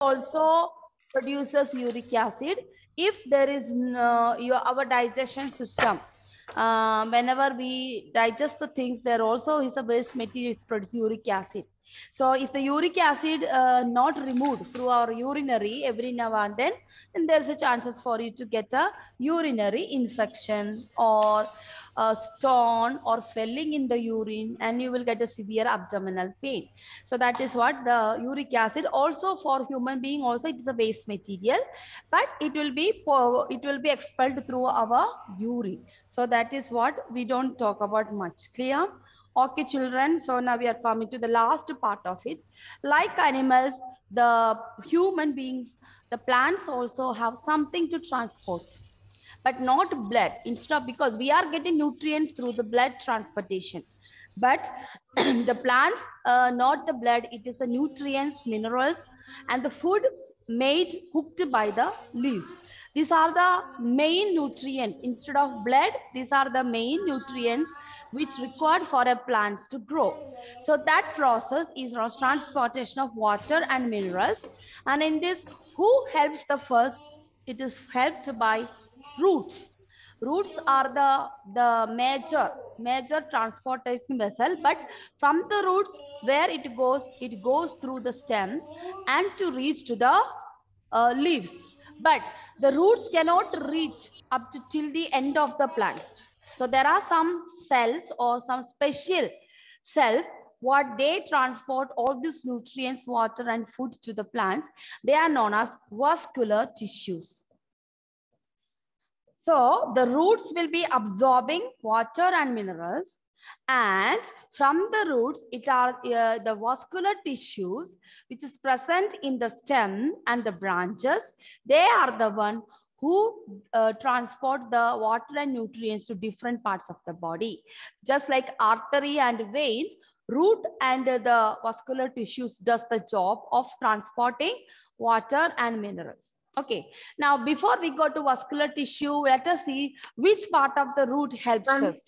also produces uric acid. If there is our digestion system, whenever we digest the things, there also is a waste material is produced uric acid. So if the uric acid not removed through our urinary every now and then there's a chances for you to get a urinary infection or a stone or swelling in the urine, and you will get a severe abdominal pain. So that is what the uric acid. Also for human being also it is a waste material, but it will be expelled through our urine. So that is what we don't talk about much. Clear? Okay, children. So now we are coming to the last part of it. Like animals, the human beings, the plants also have something to transport, but not blood. Instead of, because we are getting nutrients through the blood transportation, but the plants, not the blood, it is the nutrients, minerals, and the food made cooked by the leaves. These are the main nutrients. Instead of blood, these are the main nutrients which required for a plants to grow. So that process is transportation of water and minerals. And in this, who helps the first? It is helped by roots. Roots are the major transportation vessel, but from the roots where it goes through the stem and to reach to the leaves. But the roots cannot reach up to till the end of the plants. So there are some cells or some special cells what they transport all these nutrients, water and food to the plants. They are known as vascular tissues. So the roots will be absorbing water and minerals, and from the roots it are the vascular tissues which is present in the stem and the branches. They are the one who transport the water and nutrients to different parts of the body. Just like artery and vein, root and the vascular tissues does the job of transporting water and minerals. Okay, now before we go to vascular tissue, let us see which part of the root helps us.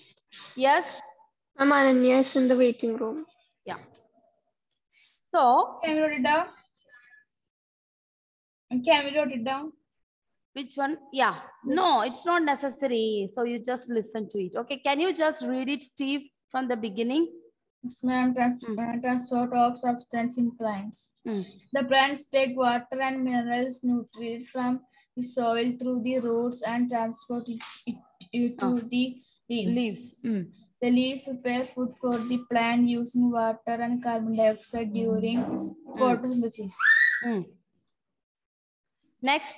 Yes? I'm Ananya is in the waiting room. Yeah. So, can we write it down? Can we write it down? Which one? Yeah. No, it's not necessary. So you just listen to it. Okay, can you just read it, Steve, from the beginning? Transport of substance in plants. The plants take water and minerals, nutrients from the soil through the roots and transport it to the leaves. The leaves prepare food for the plant using water and carbon dioxide during photosynthesis. Next.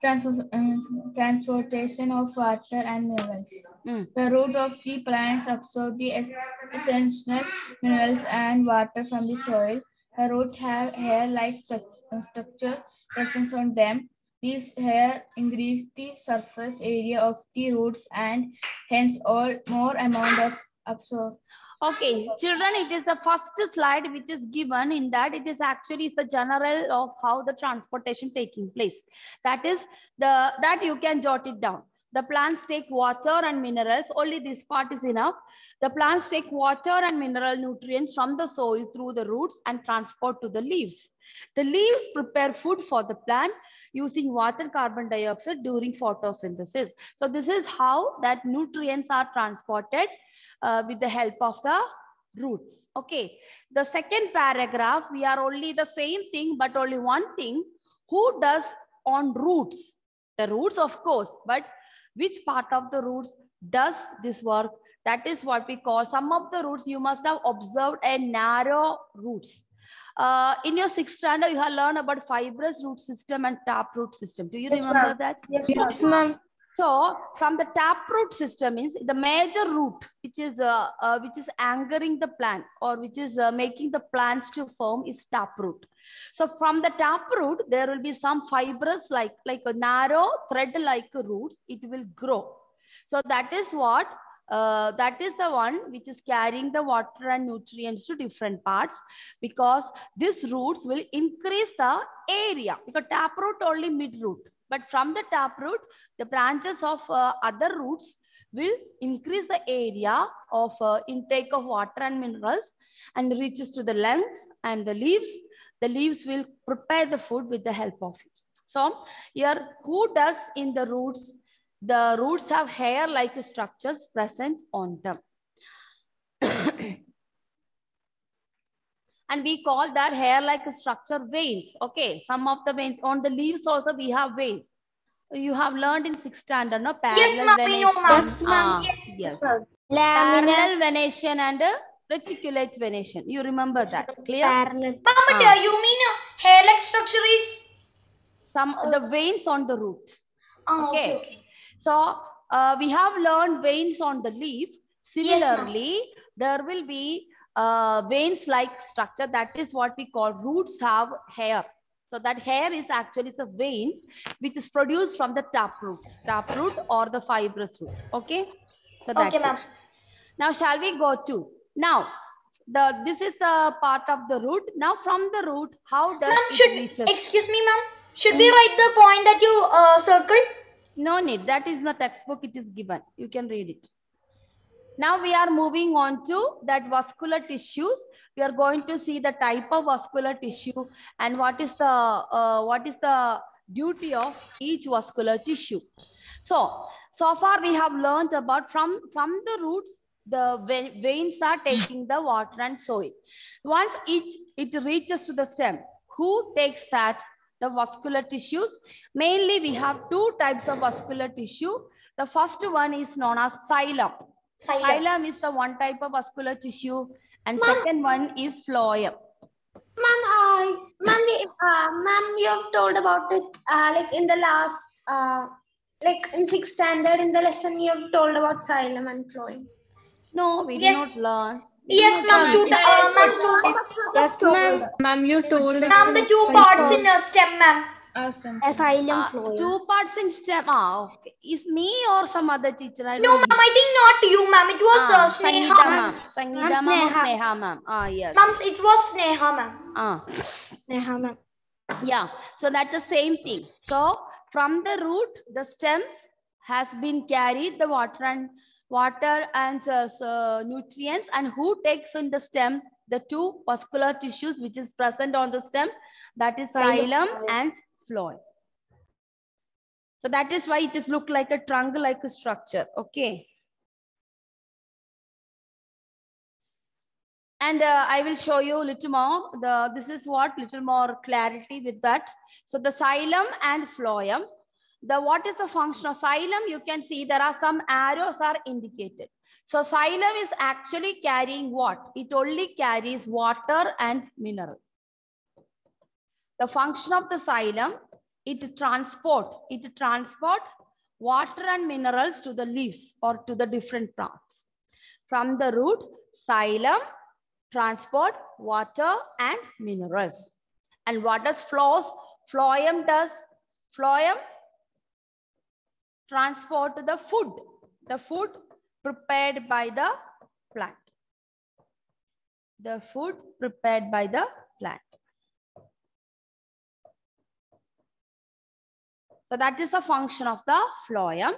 Transportation of water and minerals. The root of the plants absorb the essential minerals and water from the soil. The root have hair-like structure present on them. These hair increase the surface area of the roots and hence more amount of absorb. Okay, children, it is the first slide which is given. In that, it is actually the general of how the transportation taking place. That is that you can jot it down. The plants take water and minerals. Only this part is enough. The plants take water and mineral nutrients from the soil through the roots and transport to the leaves. The leaves prepare food for the plant using water and carbon dioxide during photosynthesis. So this is how that nutrients are transported with the help of the roots. Okay. The second paragraph, we are only the same thing, but only one thing. Who does on roots? The roots, of course, but which part of the roots does this work? That is what we call, some of the roots you must have observed a narrow roots. In your 6th standard, you have learned about fibrous root system and taproot system. Do you remember that? Yes, ma'am. So from the taproot system means the major root which is anchoring the plant or which is making the plants to form is taproot. So from the taproot there will be some fibrous like a narrow thread like roots. It will grow. So that is what that is the one which is carrying the water and nutrients to different parts, because these roots will increase the area, because taproot only mid root. But from the taproot, the branches of other roots will increase the area of intake of water and minerals and reaches to the length and the leaves. the leaves will prepare the food with the help of it. So here, who does in the roots? The roots have hair-like structures present on them. And we call that hair-like structure veins. Okay, some of the veins on the leaves also we have veins. You have learned in 6th standard, no? Parallel venation. Yes. Parallel venation and reticulate venation. You remember that? Clear? Parallel. Mama, you mean hair-like structure is? The veins on the root. Okay. So we have learned veins on the leaf. Similarly, there will be veins-like structure. That is what we call roots have hair. So that hair is actually the veins which is produced from the taproot or the fibrous root. Okay. So that's it. Now shall we go to now? This is the part of the root. Now from the root, how does it reaches? Excuse me, ma'am. Should we write the point that you circled? No need. That is in the textbook. It is given. You can read it. Now we are moving on to that vascular tissues. We are going to see the type of vascular tissue and what is the duty of each vascular tissue. So far we have learned about from the roots, the veins are taking the water and soil. Once it reaches to the stem, who takes that? The vascular tissues. Mainly we have two types of vascular tissue. The first one is known as xylem. Xylem is the one type of vascular tissue, and second one is phloem. Ma'am, you have told about it like in the last like in 6th standard in the lesson you have told about xylem and phloem. No, we did not learn. Yes, ma'am. Yes, ma'am. Ma'am, you told. Ma'am, the two parts in a stem, ma'am. Xylem, phloem. Two parts in stem. Okay. Is me or some other teacher? No, ma'am. I think not you, ma'am. It was Sneha, ma'am. Sangeeta ma'am or Sneha ma'am. Yes. Ma'am, it was Sneha, ma'am. Sneha, ma'am. Yeah. So that's the same thing. So from the root, the stems has been carried the water and nutrients, and who takes in the stem? The two vascular tissues which is present on the stem, that is xylem and phloem. So that is why it is look like a trunk-like structure. Okay. And I will show you a little more. This is what little more clarity with that. So the xylem and phloem. What is the function of xylem? You can see there are some arrows are indicated. So xylem is actually carrying what? It only carries water and mineral. The function of the xylem, it transport water and minerals to the leaves or to the different plants. From the root, xylem transport water and minerals. And what does phloem does? Phloem transport the food prepared by the plant. The food prepared by the plant. So that is the function of the phloem.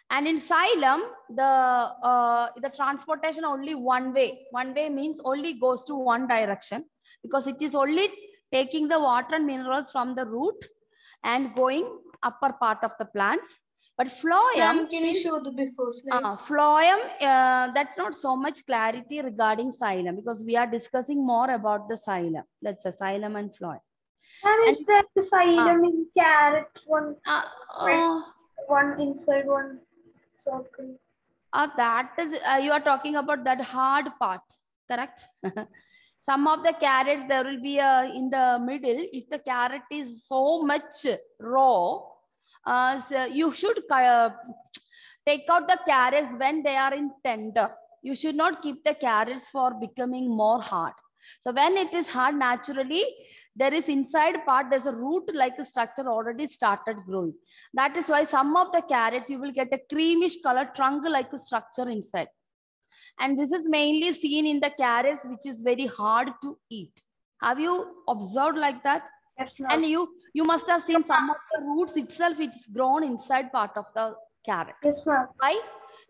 And in xylem, the transportation only one way. One way means only goes to one direction, because it is only taking the water and minerals from the root and going upper part of the plants. But phloem, can you show the before slide? Phloem, that's not so much clarity regarding xylem, because we are discussing more about the xylem. That's a xylem and phloem. And is that the xylem in carrot one? One inside one circle. That is, you are talking about that hard part, correct? Some of the carrots, there will be in the middle. If the carrot is so much raw, so you should take out the carrots when they are in tender. You should not keep the carrots for becoming more hard. So when it is hard, naturally, there is inside part, there's a root-like structure already started growing. That is why some of the carrots, you will get a creamish color trunk-like structure inside. And this is mainly seen in the carrots, which is very hard to eat. Have you observed like that? Yes, ma'am. And you must have seen some of the roots itself, it's grown inside part of the carrot. Yes, ma'am. Why?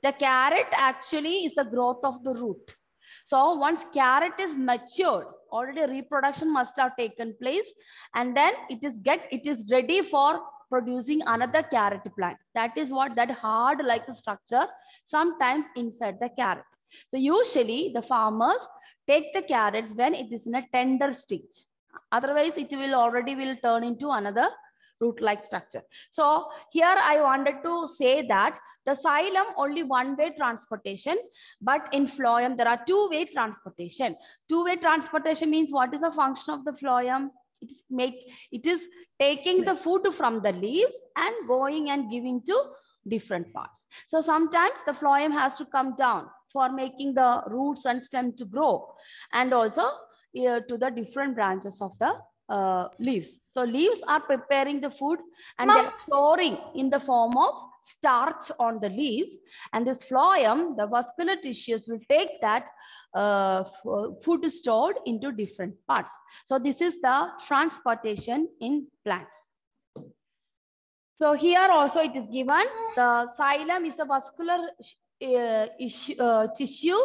The carrot actually is the growth of the root. So once carrot is matured, already reproduction must have taken place, and then it is ready for producing another carrot plant. That is what that hard like structure sometimes inside the carrot. So usually the farmers take the carrots when it is in a tender stage. Otherwise, it will turn into another root-like structure. So here I wanted to say that the xylem only one-way transportation, but in phloem there are two-way transportation. Two-way transportation means what is the function of the phloem? It is taking the food from the leaves and going and giving to different parts. So sometimes the phloem has to come down for making the roots and stem to grow, and also to the different branches of the leaves. So leaves are preparing the food and they are storing in the form of starch on the leaves, and this phloem, the vascular tissues, will take that food stored into different parts. So this is the transportation in plants. So here also it is given, the xylem is a vascular tissue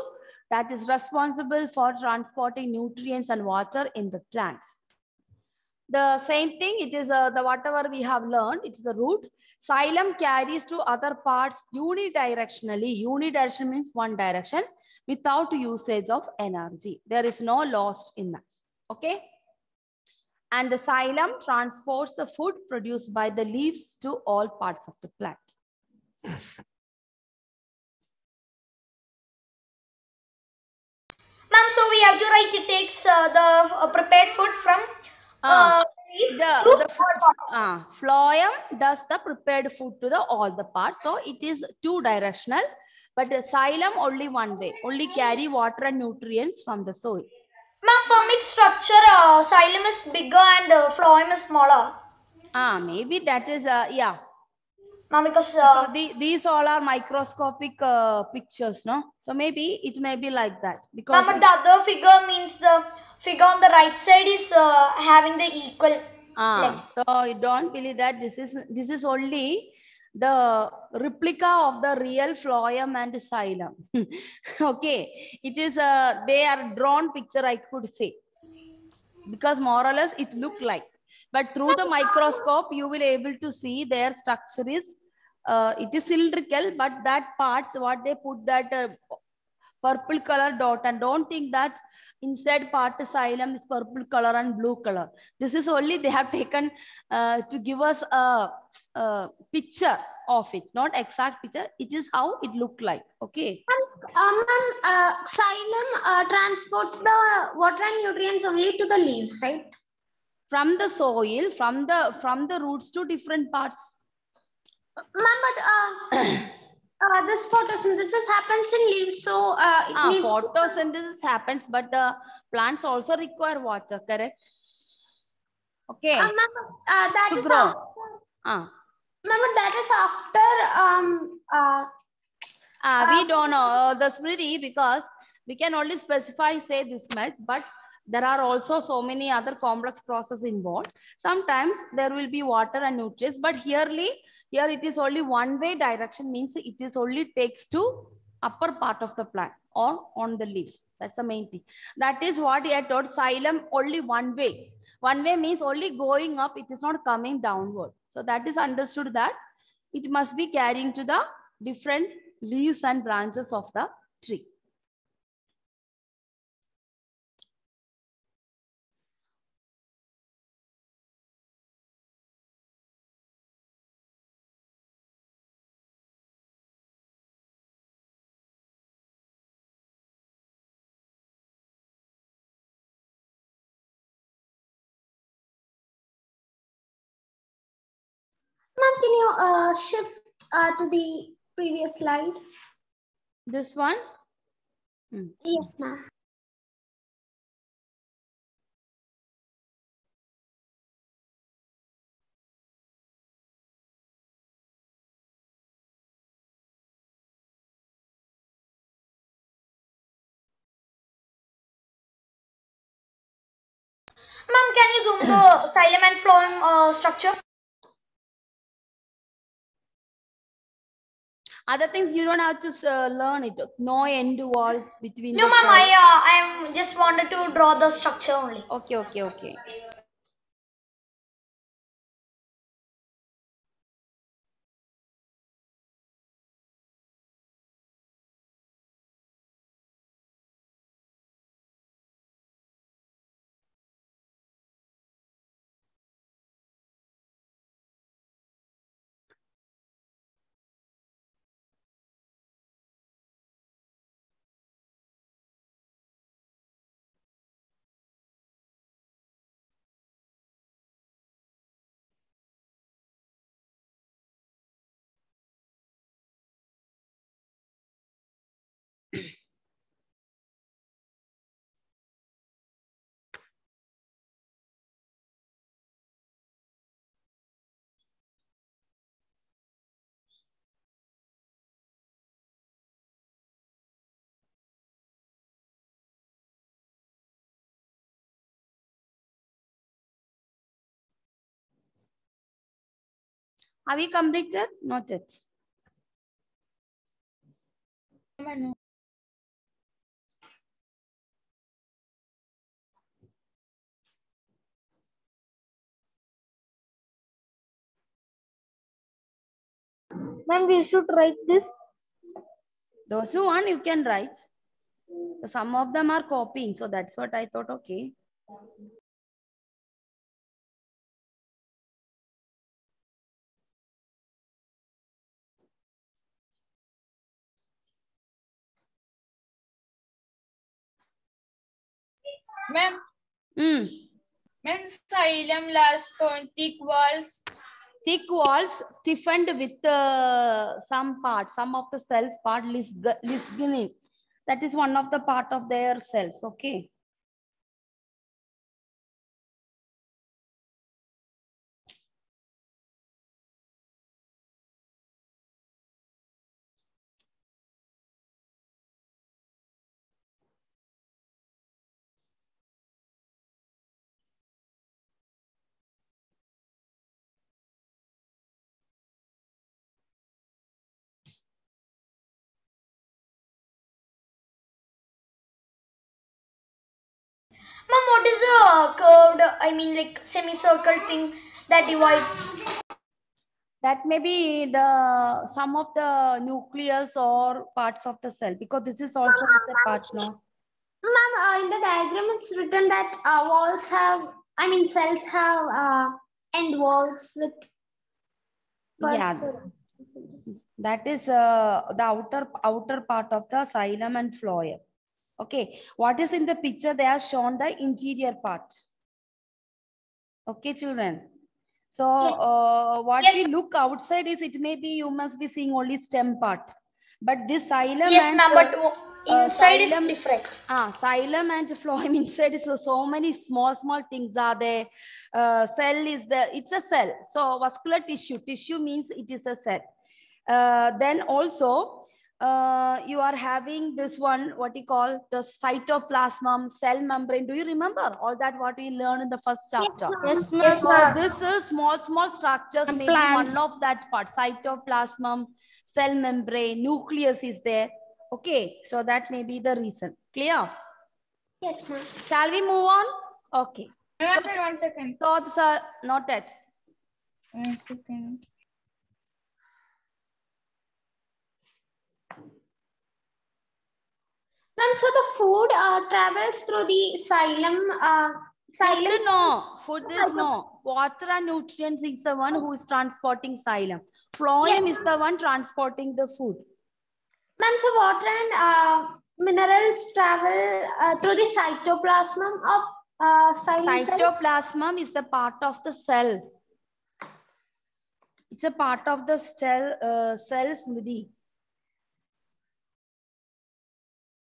that is responsible for transporting nutrients and water in the plants. The same thing, it is the whatever we have learned, it's the root. Xylem carries to other parts unidirectionally. Unidirectional means one direction without usage of energy. There is no loss in that. Okay. And the xylem transports the food produced by the leaves to all parts of the plant. Ma'am, so we have to write it takes the prepared food from phloem does the prepared food to the all the parts. So it is two directional, but the xylem only one way, only carry water and nutrients from the soil. Ma'am, from its structure, xylem is bigger and phloem is smaller. Maybe that is yeah. Ma'am, because these all are microscopic pictures, no? So maybe it may be like that. Because ma'am, but the other figure means the figure on the right side is having the equal length. So you don't believe that this is only the replica of the real phloem and xylem. Okay, it is they are drawn picture, I could say, because more or less it look like, but through the microscope you will able to see their structure is it is cylindrical, but that parts what they put that purple color dot, and don't think that inside part xylem is purple color and blue color. This is only they have taken to give us a picture of it, not exact picture. It is how it look like. Okay. Xylem transports the water and nutrients only to the leaves, right? From the soil, from the roots to different parts. Ma'am, but this photosynthesis happens in leaves, so it needs photosynthesis happens, but the plants also require water, correct? Okay. That is grow. Ma'am, that is after we don't know the Smriti, because we can only specify say this much, but there are also so many other complex processes involved. Sometimes there will be water and nutrients, but here it is only one way direction, means it is only takes to upper part of the plant or on the leaves. That's the main thing. That is what I taught, xylem only one way. One way means only going up, it is not coming downward. So that is understood that it must be carrying to the different leaves and branches of the tree. Ma'am, can you shift to the previous slide? This one? Yes, ma'am. Ma'am, can you zoom the xylem and phloem structure? Other things you don't have to learn it. No end walls between. No, the ma'am. cells. I just wanted to draw the structure only. Okay, okay, okay. Have you completed? Not yet. Ma'am, we should write this. Those who want, you can write. So some of them are copying, so that's what I thought. Okay. Ma'am, Ma'am, xylem large bone, thick walls. Thick walls stiffened with some part, some of the cells part lignin. That is one of the part of their cells. Okay. Ma'am, what is the curved, like semicircle thing that divides? That may be the some of the nucleus or parts of the cell, because this is also is a part now. Ma'am, in the diagram it's written that cells have end walls with. Yeah, that is the outer part of the xylem and phloem. Okay, what is in the picture? They are shown the interior part. Okay, children. So what Yes. we look outside is, it may be you must be seeing only stem part, but this xylem Yes, and ma'am, but inside is different. Xylem and phloem inside is so many small things are there. Cell is there. It's a cell. So vascular tissue means it is a cell. Then also you are having this one, what you call the cytoplasm, cell membrane. Do you remember all that what we learned in the first chapter? Yes, ma'am. So this is small structures, maybe one of that part. Cytoplasm, cell membrane, nucleus is there. Okay, so that may be the reason. Clear? Yes, ma'am. Shall we move on? Okay. One second. So sir, not yet. 1 second. Ma'am, so the food travels through the xylem. Food is no. Water and nutrients is the one who is transporting xylem. Phloem is the one transporting the food. Ma'am, so water and minerals travel through the cytoplasm of xylem cell. Cytoplasm is the part of the cell. It's a part of the cell, Smriti.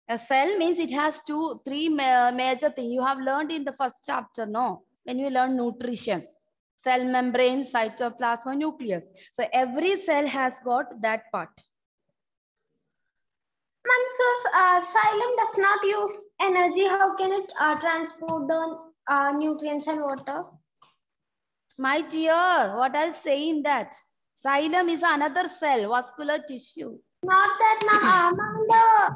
A cell means it has three major things. You have learned in the first chapter, no? When you learn nutrition. Cell membrane, cytoplasm, nucleus. So every cell has got that part. Ma'am, so if xylem does not use energy, how can it transport the nutrients and water? My dear, what I say in that? Xylem is another cell, vascular tissue. Not that, ma'am. Ma'am,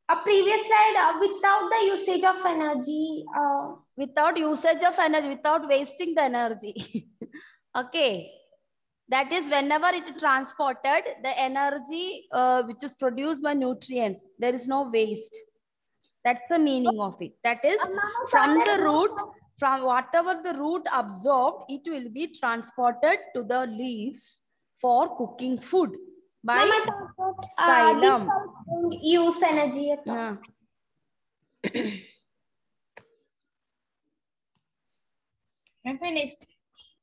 the previous slide, without the usage of energy. Without usage of energy, without wasting the energy. Okay. That is whenever it is transported, the energy which is produced by nutrients, there is no waste. That's the meaning of it. That is from the root, from whatever the root absorbed, it will be transported to the leaves for cooking food by xylem. Use energy at all. Yeah. I'm finished.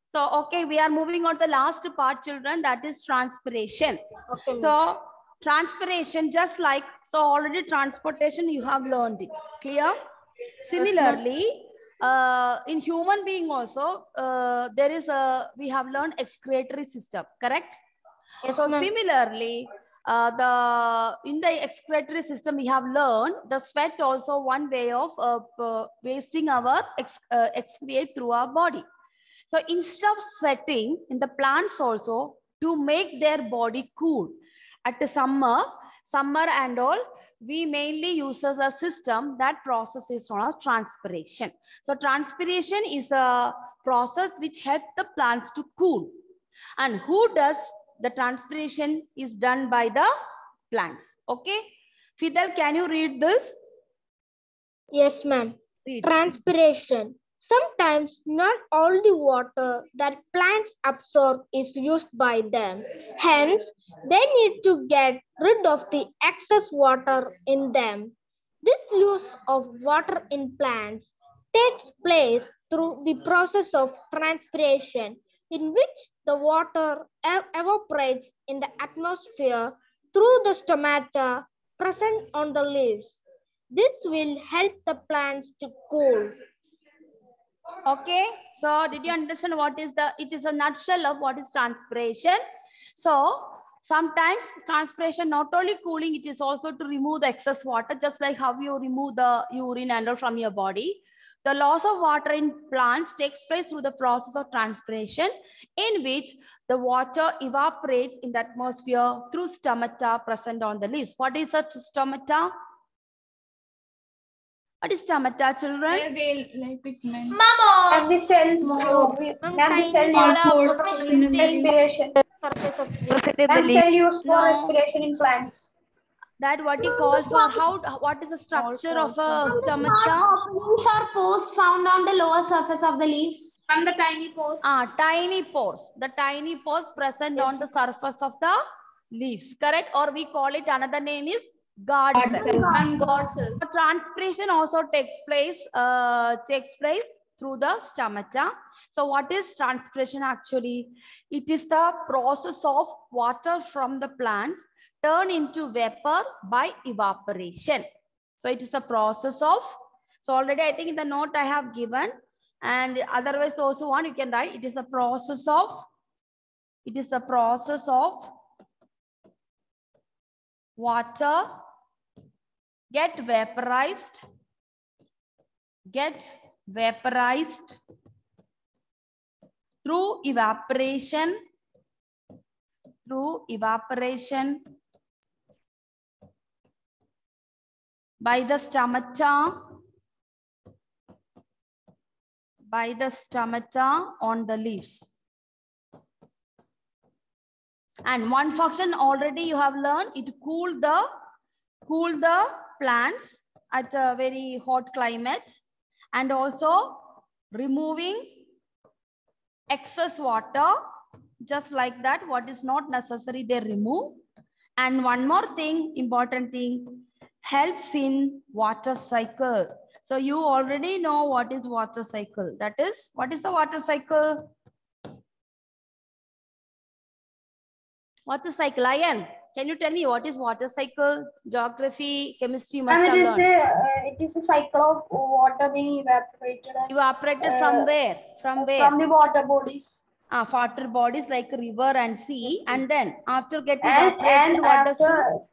So, okay, we are moving on to the last part, children, that is transpiration. Okay, So, transpiration, just like, so already transportation, you have learned it. Clear? Similarly, in human being also, there is we have learned excretory system, correct? Yes, so, similarly, in the excretory system, we have learned the sweat also one way of wasting our excrete through our body. So instead of sweating in the plants also to make their body cool at the summer and all, we mainly use as a system that process is known as transpiration. So transpiration is a process which helps the plants to cool. And who does the transpiration is done by the plants. Okay. Fidel, can you read this? Yes, ma'am. Read. Transpiration. Sometimes not all the water that plants absorb is used by them. Hence, they need to get rid of the excess water in them. This loss of water in plants takes place through the process of transpiration, in which the water evaporates in the atmosphere through the stomata present on the leaves. This will help the plants to cool. Okay, so did you understand what is it is a nutshell of what is transpiration. So sometimes transpiration not only cooling, it is also to remove the excess water, just like how you remove the urine and all from your body. The loss of water in plants takes place through the process of transpiration, in which the water evaporates in the atmosphere through stomata present on the leaves. What is a stomata? What is stomata, children? Like pigment. Mama. And the cells, respiration. And cell used for respiration in plants. That what you call for what is the structure of a stomata? Openings or pores found on the lower surface of the leaves. From the tiny pores. Tiny pores. The tiny pores present on the surface of the leaves. Correct? Or we call it another name is guard cell. And guard cells. Transpiration also takes place through the stomata. So what is transpiration actually? It is the process of water from the plants turn into vapor by evaporation. So it is the process of, so already I think in the note I have given, and otherwise also one you can write, it is the process of water get vaporized through evaporation by the stomata on the leaves. And one function already you have learned, it cool the plants at a very hot climate, and also removing excess water, just like that. What is not necessary they remove. And one more thing, important thing, helps in water cycle. So you already know what is water cycle. That is, what is the water cycle? Water cycle, Ayan, can you tell me what is water cycle? Geography, chemistry, you must have learned. It is a cycle of water being evaporated. Evaporated from where? From where? From the water bodies. Water bodies like river and sea, and then after getting evaporated, what does do?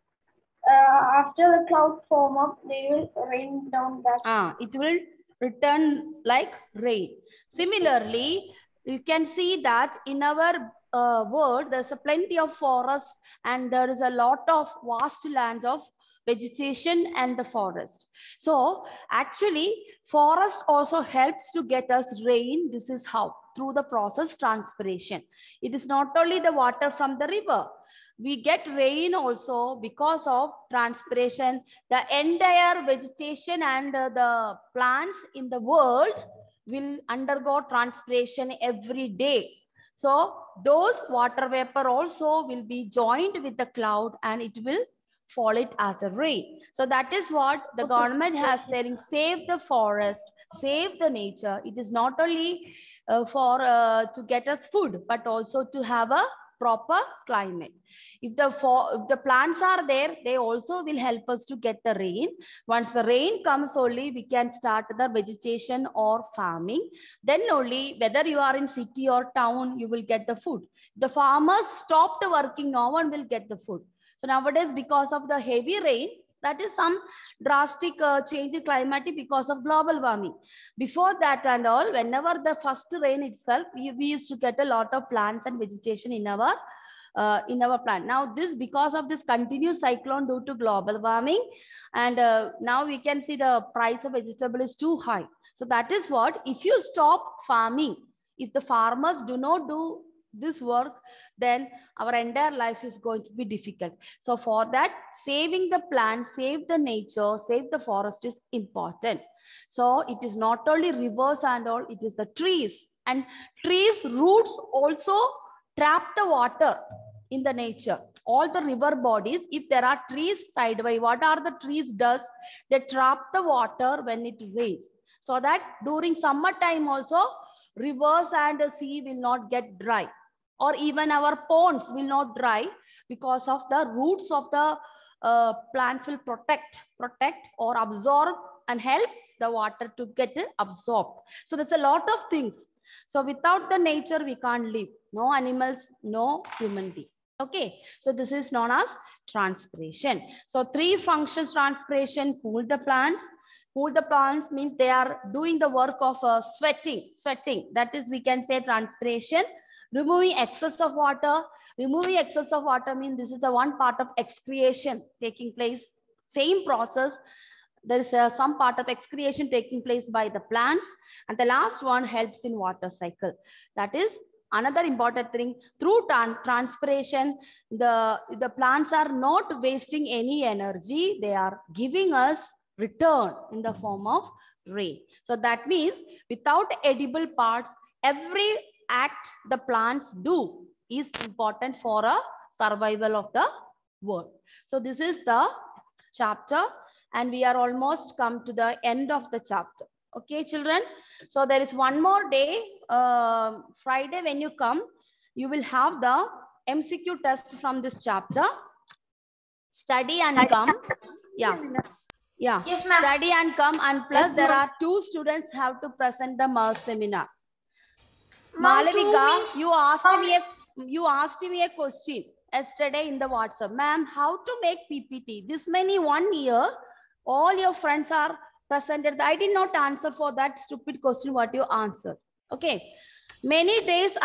After the cloud form up, they will rain down back. It will return like rain. Similarly, you can see that in our world, there's a plenty of forest and there is a lot of vast land of vegetation and the forest. So actually forest also helps to get us rain. This is how, through the process transpiration. It is not only the water from the river. We get rain also because of transpiration. The entire vegetation and the plants in the world will undergo transpiration every day. So those water vapor also will be joined with the cloud and it will fall it as a rain. So that is what the government has saying, save the forest, save the nature. It is not only to get us food, but also to have a proper climate. If the plants are there, they also will help us to get the rain. Once the rain comes only, we can start the vegetation or farming. Then only, whether you are in city or town, you will get the food. The farmers stopped working, no one will get the food. So nowadays, because of the heavy rain, that is some drastic change in climate because of global warming. Before that and all, whenever the first rain itself, we used to get a lot of plants and vegetation in our plant. Now this, because of this continuous cyclone due to global warming, and now we can see the price of vegetable is too high. So that is what, if you stop farming, if the farmers do not do this work, then our entire life is going to be difficult. So for that, saving the plants, save the nature, save the forest is important. So it is not only rivers and all, it is the trees, and trees roots also trap the water in the nature. All the river bodies, if there are trees sideway, what are the trees does? They trap the water when it rains, so that during summertime also rivers and the sea will not get dry, or even our ponds will not dry, because of the roots of the plants will protect or absorb and help the water to get absorbed. So there's a lot of things. So without the nature, we can't live. No animals, no human being. Okay. So this is known as transpiration. So three functions transpiration: cool the plants. Cool the plants means they are doing the work of sweating. That is, we can say transpiration. Removing excess of water. Removing excess of water means this is a one part of excretion taking place. Same process. There is some part of excretion taking place by the plants. And the last one helps in water cycle. That is another important thing. Through transpiration, the plants are not wasting any energy. They are giving us return in the form of rain. So that means without edible parts, every act the plants do is important for a survival of the world. So this is the chapter, and we are almost come to the end of the chapter. Okay, children. So there is one more day, Friday when you come, you will have the MCQ test from this chapter. Study and come. Yeah. Yes, ma'am. Study and come, and plus there are 2 students have to present the seminar. Malavika, you asked me a question yesterday in the WhatsApp. Ma'am, how to make PPT? This many 1 year, all your friends are presented. I did not answer for that stupid question what you answered. Okay. Many days